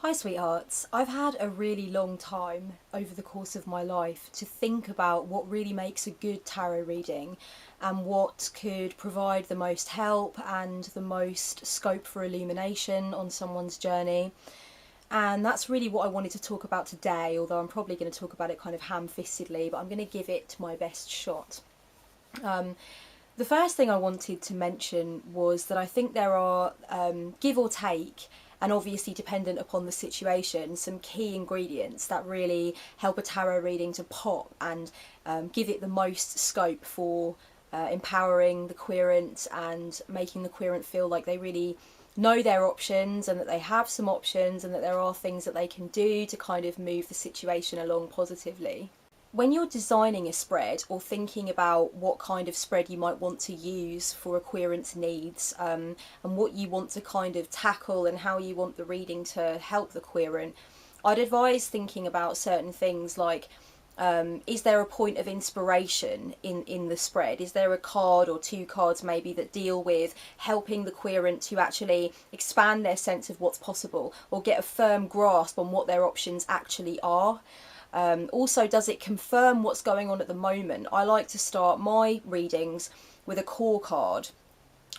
Hi sweethearts, I've had a really long time over the course of my life to think about what really makes a good tarot reading and what could provide the most help and the most scope for illumination on someone's journey. And that's really what I wanted to talk about today, although I'm probably going to talk about it kind of ham-fistedly, but I'm going to give it my best shot. The first thing I wanted to mention was that I think there are, give or take, and obviously dependent upon the situation, some key ingredients that really help a tarot reading to pop and give it the most scope for empowering the querent and making the querent feel like they really know their options and that they have some options and that there are things that they can do to kind of move the situation along positively. When you're designing a spread or thinking about what kind of spread you might want to use for a querent's needs, and what you want to kind of tackle and how you want the reading to help the querent, I'd advise thinking about certain things like, is there a point of inspiration in the spread? Is there a card or two cards maybe that deal with helping the querent to actually expand their sense of what's possible or get a firm grasp on what their options actually are? Also, does it confirm what's going on at the moment? I like to start my readings with a core card,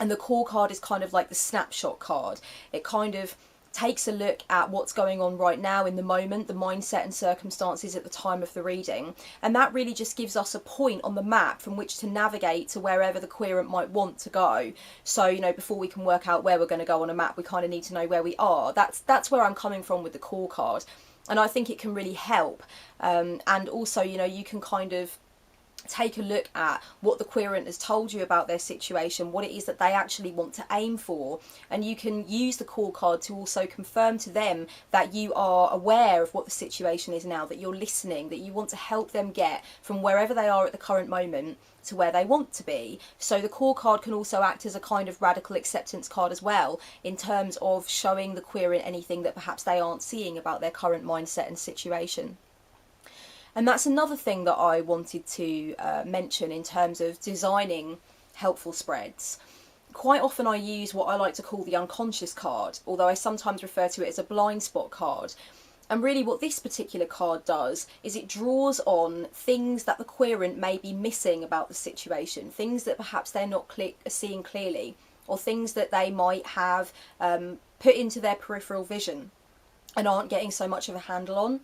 and the core card is kind of like the snapshot card. It kind of takes a look at what's going on right now in the moment, the mindset and circumstances at the time of the reading, and that really just gives us a point on the map from which to navigate to wherever the querent might want to go. So, you know, before we can work out where we're going to go on a map, we kind of need to know where we are. That's where I'm coming from with the core card. And I think it can really help. And also, you know, you can kind of take a look at what the querent has told you about their situation, what it is that they actually want to aim for, and you can use the core card to also confirm to them that you are aware of what the situation is now, that you're listening, that you want to help them get from wherever they are at the current moment to where they want to be. So the core card can also act as a kind of radical acceptance card as well, in terms of showing the querent anything that perhaps they aren't seeing about their current mindset and situation. And that's another thing that I wanted to mention in terms of designing helpful spreads. Quite often I use what I like to call the unconscious card, although I sometimes refer to it as a blind spot card. And really what this particular card does is it draws on things that the querent may be missing about the situation, things that perhaps they're not seeing clearly, or things that they might have put into their peripheral vision and aren't getting so much of a handle on.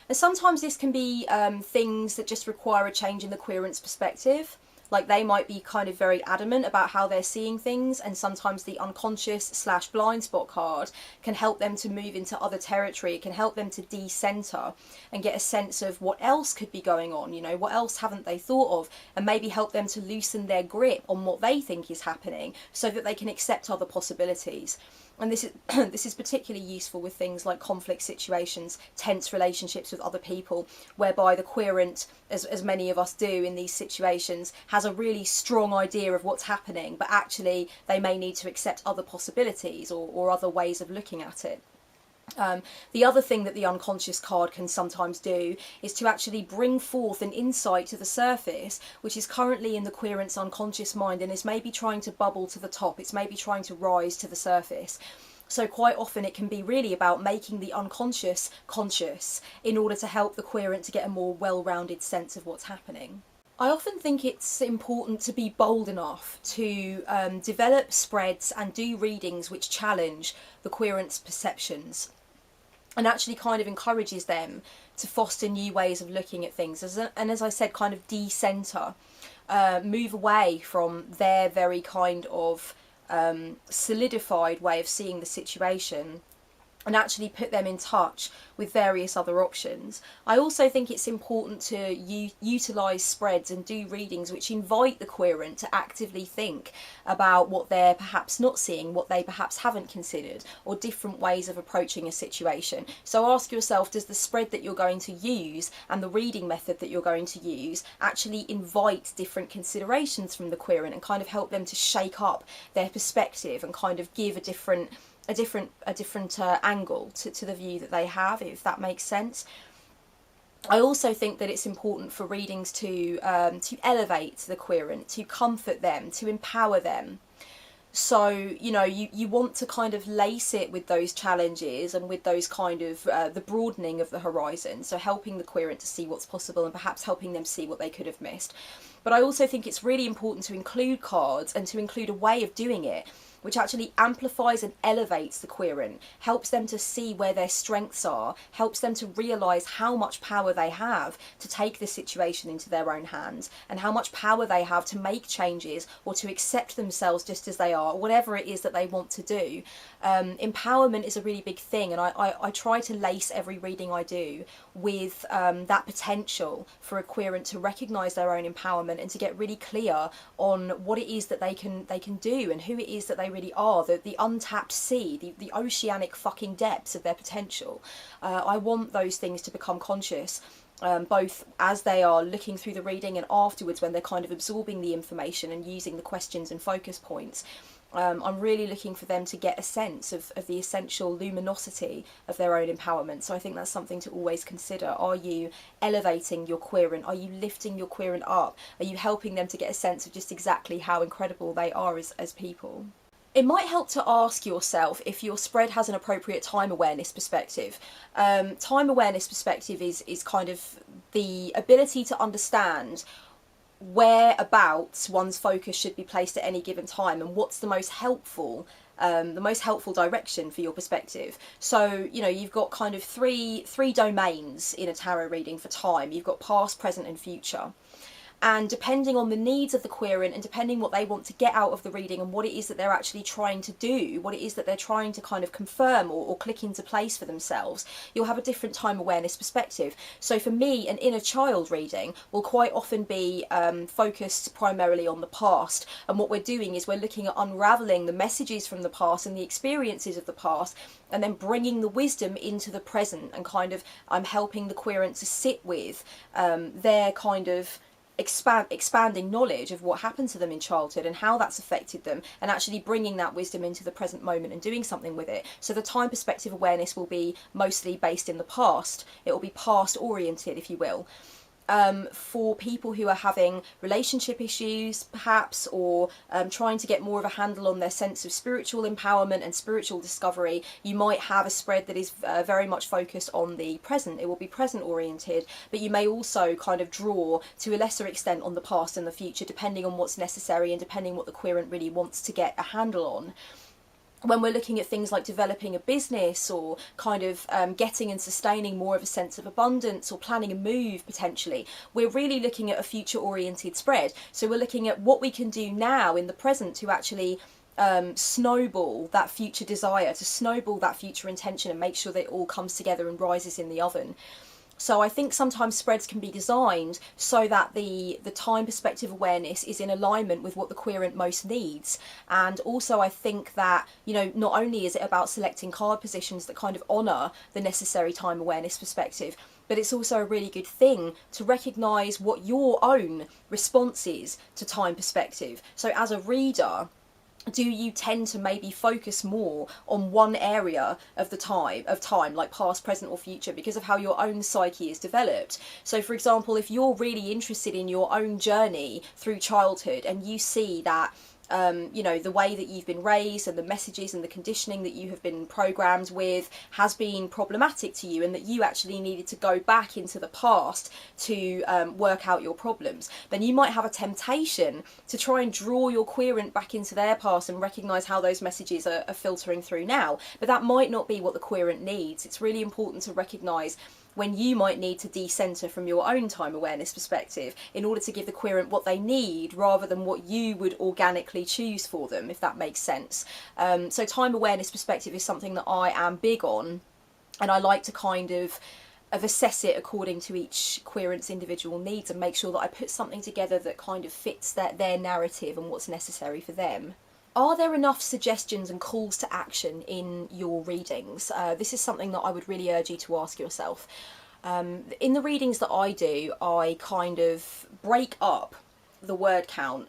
And sometimes this can be things that just require a change in the querent's perspective. Like they might be kind of very adamant about how they're seeing things, and sometimes the unconscious / blind spot card can help them to move into other territory. It can help them to de-center and get a sense of what else could be going on, you know, what else haven't they thought of, and maybe help them to loosen their grip on what they think is happening so that they can accept other possibilities. And this is this is particularly useful with things like conflict situations, tense relationships with other people, whereby the querent, as many of us do in these situations, has a really strong idea of what's happening, but actually they may need to accept other possibilities or other ways of looking at it. The other thing that the unconscious card can sometimes do is to actually bring forth an insight to the surface which is currently in the querent's unconscious mind and is maybe trying to bubble to the top, it's maybe trying to rise to the surface. So quite often it can be really about making the unconscious conscious in order to help the querent to get a more well-rounded sense of what's happening. I often think it's important to be bold enough to develop spreads and do readings which challenge the querent's perceptions and actually kind of encourages them to foster new ways of looking at things. And as I said, kind of de-center, move away from their very kind of solidified way of seeing the situation and actually put them in touch with various other options. I also think it's important to utilise spreads and do readings which invite the querent to actively think about what they're perhaps not seeing, what they perhaps haven't considered, or different ways of approaching a situation. So ask yourself, does the spread that you're going to use and the reading method that you're going to use actually invite different considerations from the querent and kind of help them to shake up their perspective and kind of give a different angle to the view that they have, if that makes sense. I also think that it's important for readings to elevate the querent, to comfort them, to empower them. So, you know, you want to kind of lace it with those challenges and with those kind of the broadening of the horizon. So helping the querent to see what's possible and perhaps helping them see what they could have missed. But I also think it's really important to include cards and to include a way of doing it which actually amplifies and elevates the querent, helps them to see where their strengths are, helps them to realise how much power they have to take the situation into their own hands, and how much power they have to make changes or to accept themselves just as they are, whatever it is that they want to do. Empowerment is a really big thing, and I try to lace every reading I do with that potential for a querent to recognise their own empowerment and to get really clear on what it is that they can do and who it is that they really are, the untapped sea, the oceanic fucking depths of their potential. I want those things to become conscious, both as they are looking through the reading and afterwards when they're kind of absorbing the information and using the questions and focus points. I'm really looking for them to get a sense of the essential luminosity of their own empowerment. So I think that's something to always consider. Are you elevating your querent? Are you lifting your querent up? Are you helping them to get a sense of just exactly how incredible they are as people? It might help to ask yourself if your spread has an appropriate time awareness perspective. Time awareness perspective is kind of the ability to understand whereabouts one's focus should be placed at any given time and what's the most helpful direction for your perspective. So, you know, you've got kind of three domains in a tarot reading for time. You've got past, present and future. And depending on the needs of the querent and depending what they want to get out of the reading and what it is that they're actually trying to do, what it is that they're trying to kind of confirm or click into place for themselves, you'll have a different time awareness perspective. So for me, an inner child reading will quite often be focused primarily on the past. And what we're doing is we're looking at unraveling the messages from the past and the experiences of the past and then bringing the wisdom into the present, and kind of I'm helping the querent to sit with their kind of expanding knowledge of what happened to them in childhood and how that's affected them, and actually bringing that wisdom into the present moment and doing something with it. So the time perspective awareness will be mostly based in the past. It will be past oriented, if you will. For people who are having relationship issues perhaps, or trying to get more of a handle on their sense of spiritual empowerment and spiritual discovery, you might have a spread that is very much focused on the present. It will be present oriented, but you may also kind of draw to a lesser extent on the past and the future, depending on what's necessary and depending what the querent really wants to get a handle on. When we're looking at things like developing a business or kind of getting and sustaining more of a sense of abundance or planning a move potentially, we're really looking at a future oriented spread. So we're looking at what we can do now in the present to actually snowball that future desire, to snowball that future intention and make sure that it all comes together and rises in the oven. So I think sometimes spreads can be designed so that the time perspective awareness is in alignment with what the querent most needs. And also I think that, you know, not only is it about selecting card positions that kind of honour the necessary time awareness perspective, but it's also a really good thing to recognise what your own response is to time perspective. So as a reader, do you tend to maybe focus more on one area of the time, like past, present or future, because of how your own psyche is developed? So for example, if you're really interested in your own journey through childhood and you see that you know, the way that you've been raised and the messages and the conditioning that you have been programmed with has been problematic to you, and that you actually needed to go back into the past to work out your problems, then you might have a temptation to try and draw your querent back into their past and recognise how those messages are filtering through now. But that might not be what the querent needs. It's really important to recognise when you might need to decenter from your own time awareness perspective in order to give the querent what they need rather than what you would organically choose for them, if that makes sense. So time awareness perspective is something that I am big on, and I like to kind of assess it according to each querent's individual needs and make sure that I put something together that kind of fits their narrative and what's necessary for them. Are there enough suggestions and calls to action in your readings? This is something that I would really urge you to ask yourself. In the readings that I do, I kind of break up the word count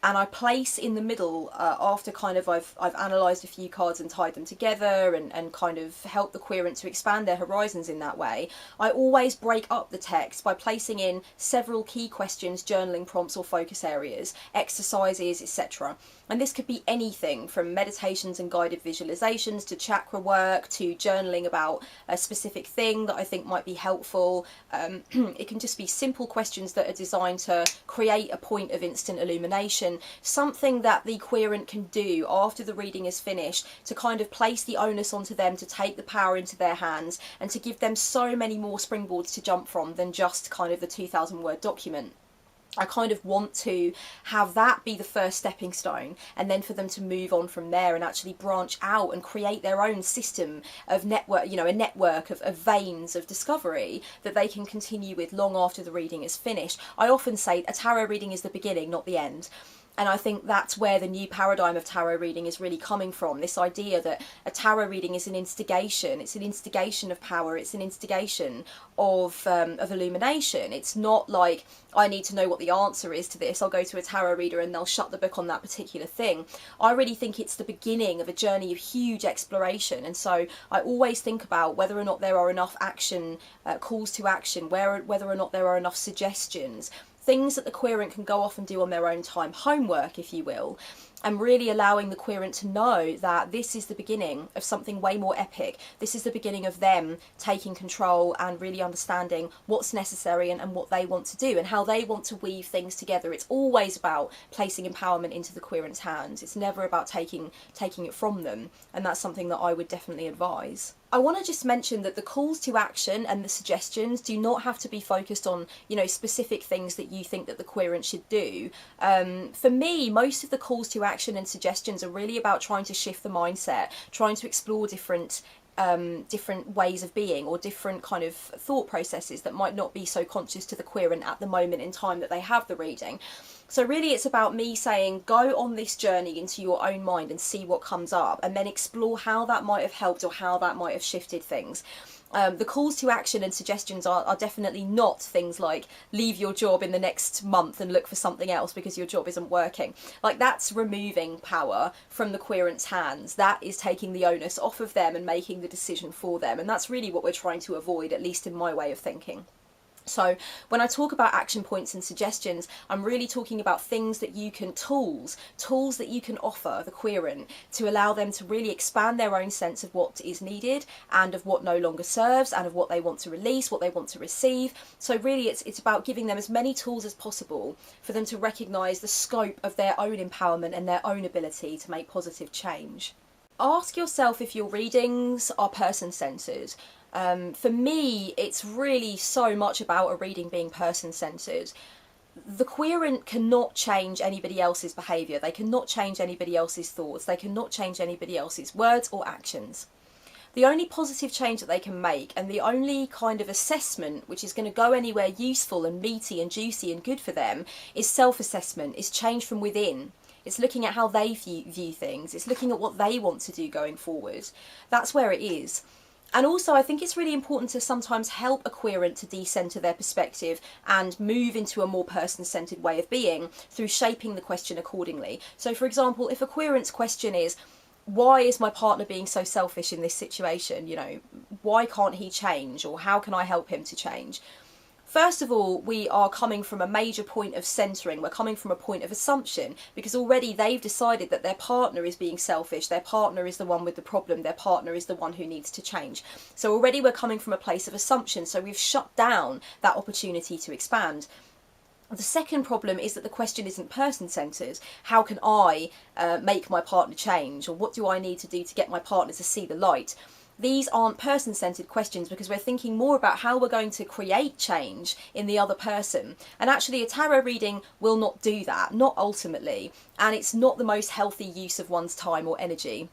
and I place in the middle, after kind of I've analysed a few cards and tied them together and kind of helped the querent to expand their horizons in that way, I always break up the text by placing in several key questions, journaling prompts or focus areas, exercises, etc. And this could be anything from meditations and guided visualizations to chakra work to journaling about a specific thing that I think might be helpful. It can just be simple questions that are designed to create a point of instant illumination, something that the querent can do after the reading is finished to kind of place the onus onto them to take the power into their hands and to give them so many more springboards to jump from than just kind of the 2,000 word document. I kind of want to have that be the first stepping stone, and then for them to move on from there and actually branch out and create their own system of network, you know, a network of veins of discovery that they can continue with long after the reading is finished. I often say a tarot reading is the beginning, not the end. And I think that's where the new paradigm of tarot reading is really coming from. This idea that a tarot reading is an instigation. It's an instigation of power. It's an instigation of illumination. It's not like, I need to know what the answer is to this. I'll go to a tarot reader and they'll shut the book on that particular thing. I really think it's the beginning of a journey of huge exploration. And so I always think about whether or not there are enough action, calls to action, whether or not there are enough suggestions, things that the querent can go off and do on their own time, homework if you will, and really allowing the querent to know that this is the beginning of something way more epic. This is the beginning of them taking control and really understanding what's necessary and what they want to do and how they want to weave things together. It's always about placing empowerment into the querent's hands. It's never about taking it from them, and that's something that I would definitely advise. I want to just mention that the calls to action and the suggestions do not have to be focused on, you know, specific things that you think that the querent should do. For me, most of the calls to action and suggestions are really about trying to shift the mindset, trying to explore different ways of being or different kind of thought processes that might not be so conscious to the querent at the moment in time that they have the reading. So really it's about me saying, go on this journey into your own mind and see what comes up, and then explore how that might have helped or how that might have shifted things. The calls to action and suggestions are definitely not things like leave your job in the next month and look for something else because your job isn't working. Like, that's removing power from the querent's hands. That is taking the onus off of them and making the decision for them. And that's really what we're trying to avoid, at least in my way of thinking. So when I talk about action points and suggestions, I'm really talking about things that you can, tools that you can offer the querent to allow them to really expand their own sense of what is needed and of what no longer serves and of what they want to release, what they want to receive. So really it's about giving them as many tools as possible for them to recognise the scope of their own empowerment and their own ability to make positive change. Ask yourself if your readings are person-centred. For me, it's really so much about a reading being person-centred. The querent cannot change anybody else's behaviour. They cannot change anybody else's thoughts. They cannot change anybody else's words or actions. The only positive change that they can make, and the only kind of assessment which is going to go anywhere useful and meaty and juicy and good for them, is self-assessment, is change from within. It's looking at how they view things. It's looking at what they want to do going forward. That's where it is. And also, I think it's really important to sometimes help a querent to decenter their perspective and move into a more person-centred way of being through shaping the question accordingly. So, for example, if a querent's question is, why is my partner being so selfish in this situation? You know, why can't he change? Or how can I help him to change? First of all, we are coming from a major point of centering. We're coming from a point of assumption, because already they've decided that their partner is being selfish, their partner is the one with the problem, their partner is the one who needs to change. So already we're coming from a place of assumption, so we've shut down that opportunity to expand. The second problem is that the question isn't person-centred. How can I make my partner change? Or what do I need to do to get my partner to see the light? These aren't person-centred questions, because we're thinking more about how we're going to create change in the other person. And actually a tarot reading will not do that, not ultimately. And it's not the most healthy use of one's time or energy.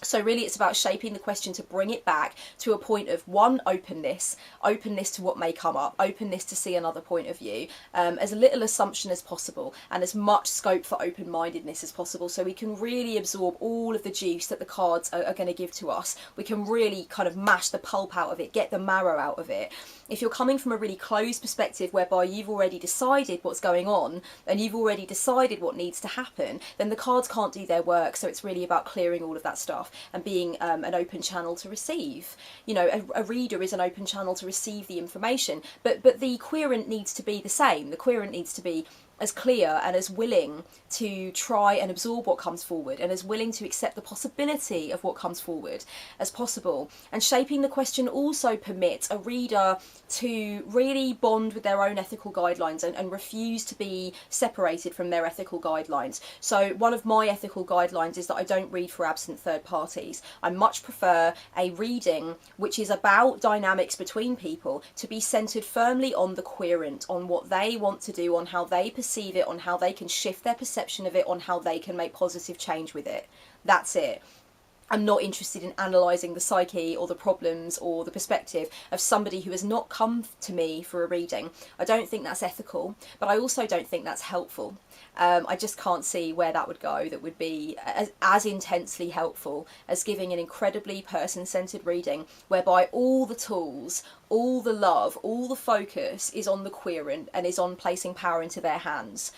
So really it's about shaping the question to bring it back to a point of, one, openness to what may come up, openness to see another point of view, as little assumption as possible, and as much scope for open-mindedness as possible, so we can really absorb all of the juice that the cards are going to give to us. We can really kind of mash the pulp out of it, get the marrow out of it. If you're coming from a really closed perspective whereby you've already decided what's going on and you've already decided what needs to happen, then the cards can't do their work. So it's really about clearing all of that stuff and being an open channel to receive. You know, a reader is an open channel to receive the information, but the querent needs to be the same. The querent needs to be as clear and as willing to try and absorb what comes forward, and as willing to accept the possibility of what comes forward as possible. And shaping the question also permits a reader to really bond with their own ethical guidelines and refuse to be separated from their ethical guidelines. So one of my ethical guidelines is that I don't read for absent third parties. I much prefer a reading which is about dynamics between people to be centered firmly on the querent, on what they want to do, on how they perceive it, on how they can shift their perception of it, on how they can make positive change with it. That's it. I'm not interested in analysing the psyche or the problems or the perspective of somebody who has not come to me for a reading. I don't think that's ethical, but I also don't think that's helpful. I just can't see where that would go that would be as intensely helpful as giving an incredibly person-centred reading whereby all the tools, all the love, all the focus is on the querent and is on placing power into their hands.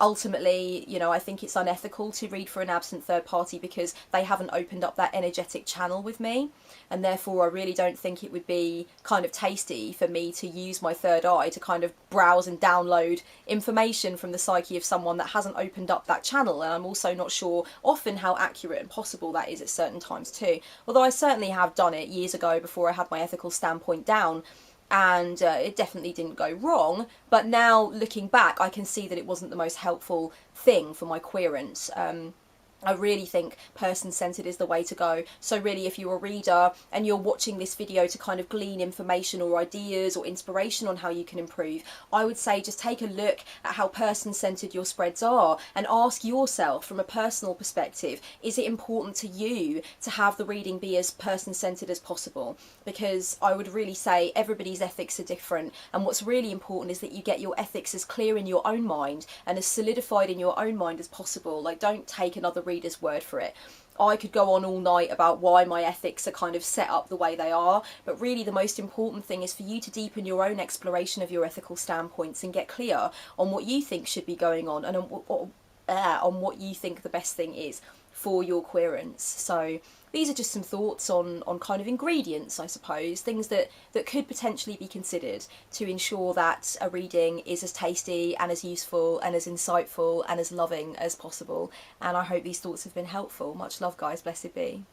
Ultimately, you know, I think it's unethical to read for an absent third party because they haven't opened up that energetic channel with me, and therefore I really don't think it would be kind of tasty for me to use my third eye to kind of browse and download information from the psyche of someone that hasn't opened up that channel. And I'm also not sure often how accurate and possible that is at certain times too, although I certainly have done it years ago before I had my ethical standpoint down, and it definitely didn't go wrong. But now looking back, I can see that it wasn't the most helpful thing for my querents. I really think person-centered is the way to go. So really, if you're a reader and you're watching this video to kind of glean information or ideas or inspiration on how you can improve, I would say just take a look at how person-centered your spreads are and ask yourself from a personal perspective, is it important to you to have the reading be as person-centered as possible? Because I would really say everybody's ethics are different, and what's really important is that you get your ethics as clear in your own mind and as solidified in your own mind as possible. Like, don't take another reader's word for it. I could go on all night about why my ethics are kind of set up the way they are, but really the most important thing is for you to deepen your own exploration of your ethical standpoints and get clear on what you think should be going on and on what you think the best thing is for your querents. So these are just some thoughts on kind of ingredients, I suppose, things that could potentially be considered to ensure that a reading is as tasty and as useful and as insightful and as loving as possible. And I hope these thoughts have been helpful. Much love, guys. Blessed be.